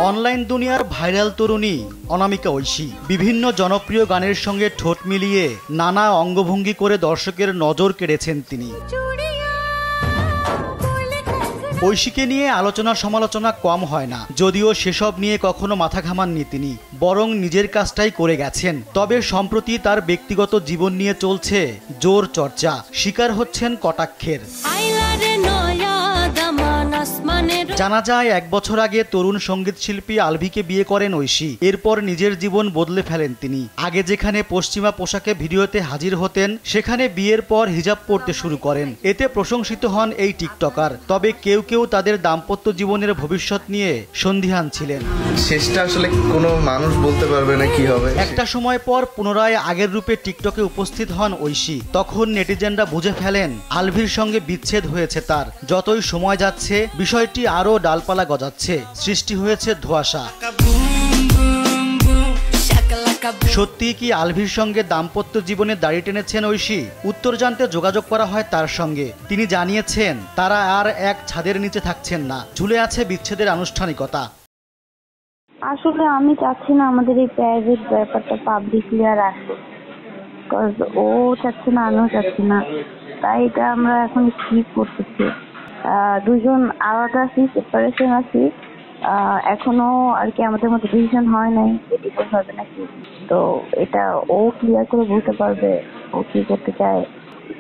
Online দুনিয়ার viral তরুণী অনামিকা ঐশী বিভিন্ন জনপ্রিয় গানের সঙ্গে ঠোঁট মিলিয়ে নানা অঙ্গভঙ্গি করে দর্শকের নজর কেড়েছেন তিনি। ঐশীকে নিয়ে আলোচনা সমালোচনা কম হয় না, যদিও সেসব নিয়ে কখনো মাথা ঘামাননি তিনি, বরং নিজের কাজটাই করে গেছেন। তবে সম্প্রতি তার ব্যক্তিগত জীবন নিয়ে চলছে জোর চর্চা, শিকার হচ্ছেন কটাক্ষের। জানা যায় 1 বছর আগে তরুণ সঙ্গীত শিল্পী আলভিকে বিয়ে করেন ঐশী। এরপর নিজের জীবন বদলে ফেলেন তিনি। আগে যেখানে পশ্চিমা পোশাকে ভিডিওতে হাজির হতেন, সেখানে বিয়ের পর হিজাব পরতে শুরু করেন। এতে প্রশংসিত হন এই টিকটকার। তবে কেউ কেউ তাদের দাম্পত্য জীবনের ভবিষ্যৎ নিয়ে সন্দিহান ছিলেন। শেষটা আসলে কোনো মানুষ বলতে পারবে না কি হবে। একটা সময় পর পুনরায় আগের রূপে টিকটকে উপস্থিত হন ঐশী। তখন নেটিজেনরা বুঝে ফেলেন আলভির সঙ্গে বিচ্ছেদ হয়েছে তার। যতই সময় যাচ্ছে বিষয়টি আরো ডালপালা গজাচ্ছে, সৃষ্টি হয়েছে ধোঁয়াশা। সত্যি কি আলভির সঙ্গে দাম্পত্য জীবনে দাড়ি টেনেছেন ঐশী? উত্তর জানতে যোগাযোগ করা হয় তার সঙ্গে। তিনি জানিয়েছেন তারা আর এক ছাদের নিচে থাকছেন না, ঝুলে আছে বিচ্ছেদের আনুষ্ঠানিকতা। আসলে আমি চাচ্ছি না আমাদের এই প্রাইভেট ব্যাপারটা পাবলিকলি আর আসে, বিকজ ও চাচ্ছে না, আমিও চাচ্ছি না। তাই এটা আমরা এখন স্কিপ করতেছি। দুজন আলাদা আছি, সেপারেশন আছি। এখনো আর কি আমাদের মধ্যে ডিসিশন হয় নাই ডিভোর্স হবে নাকি। তো এটা ও ক্লিয়ার করে বলতে পারবে ও কি করতে চায়।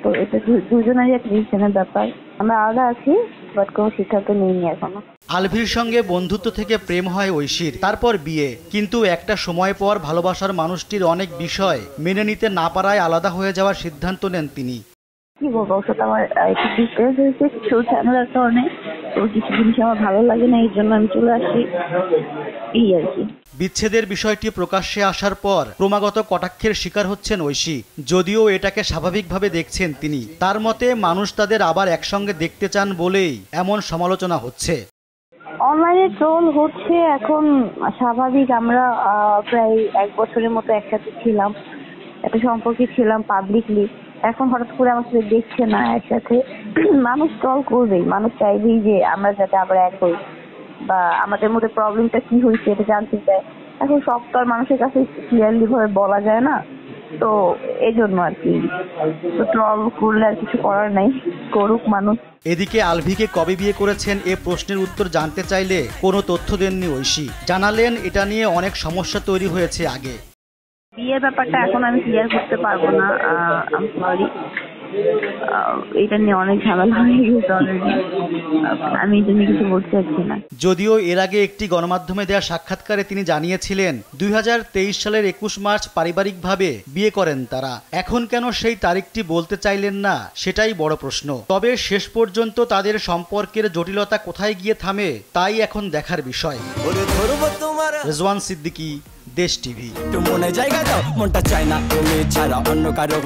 তো এটা দুজনেরই একটা ডিসিশনের ব্যাপার। আমরা আলাদা আছি, বাট কোনো সিদ্ধান্ত নেইনি এখনো। আলভির সঙ্গে বন্ধুত্ব থেকে প্রেম হয় ঐশীর, তারপর বিয়ে। কিন্তু একটা সময় পর ভালোবাসার মানুষটির অনেক বিষয় মেনে নিতে না পারায় আলাদা হয়ে যাওয়ার সিদ্ধান্ত নেন তিনি। কি বলবো, ওর সাথে আমার একটু ডিস্টেন্স হয়েছে কিছু ঝামেলার কারণে। তো কিছু জিনিস আমার ভালো লাগে না, এই জন্য আমি চলে আসি, এই আর কি। বিচ্ছেদের বিষয়টি প্রকাশ্যে আসার পর ক্রমাগত কটাক্ষের শিকার হচ্ছেন ঐশী। যদিও এটাকে স্বাভাবিকভাবে দেখছেন তিনি। তার মতে মানুষ তাদের আবার একসঙ্গে দেখতে চান বলেই এমন সমালোচনা হচ্ছে। অনলাইনে ট্রোল হচ্ছে এখন স্বাভাবিক। আমরা প্রায় 1 বছরের মতো একসাথে ছিলাম, একটা সম্পর্কে ছিলাম পাবলিকলি। এখন হঠাৎ করে আমার সাথে দেখছে না একসাথে, মানুষ ট্রল করবেই। মানুষ চাইবেই যে আমরা যাতে আবার এক হই, বা আমাদের মধ্যে প্রবলেমটা কি হয়েছে এটা জানতে চায়। এখন সব তো আর মানুষের কাছে ক্লিয়ারলি ভাবে বলা যায় না, তো এই জন্য আর কি। তো ট্রল করলে আর কিছু করার নাই, করুক মানুষ। এদিকে আলভিকে কবে বিয়ে করেছেন এ প্রশ্নের উত্তর জানতে চাইলে কোনো তথ্য দেননি ঐশী। জানালেন এটা নিয়ে অনেক সমস্যা তৈরি হয়েছে আগে। বিয়ের ব্যাপারটা এখন আমি ক্লিয়ার করতে পারবো না, আই এম সরি। এটা নিয়ে অনেক ঝামেলা হয়ে গেছে অলরেডি, আমি এটা নিয়ে কিছু বলতে চাচ্ছি না। যদিও এর আগে একটি গণমাধ্যমে দেওয়া সাক্ষাৎকারে তিনি জানিয়েছিলেন 2023 সালের 21 মার্চ পারিবারিকভাবে বিয়ে করেন তারা। এখন কেন সেই তারিখটি বলতে চাইলেন না, সেটাই বড় প্রশ্ন। তবে শেষ পর্যন্ত তাদের সম্পর্কের জটিলতা কোথায় গিয়ে থামে তাই এখন দেখার বিষয়। রেজওয়ান সিদ্দিকী, দেশ টিভি। মনে জায়গা দাও, মনটা চায় না তুমি ছাড়া অন্য কারো।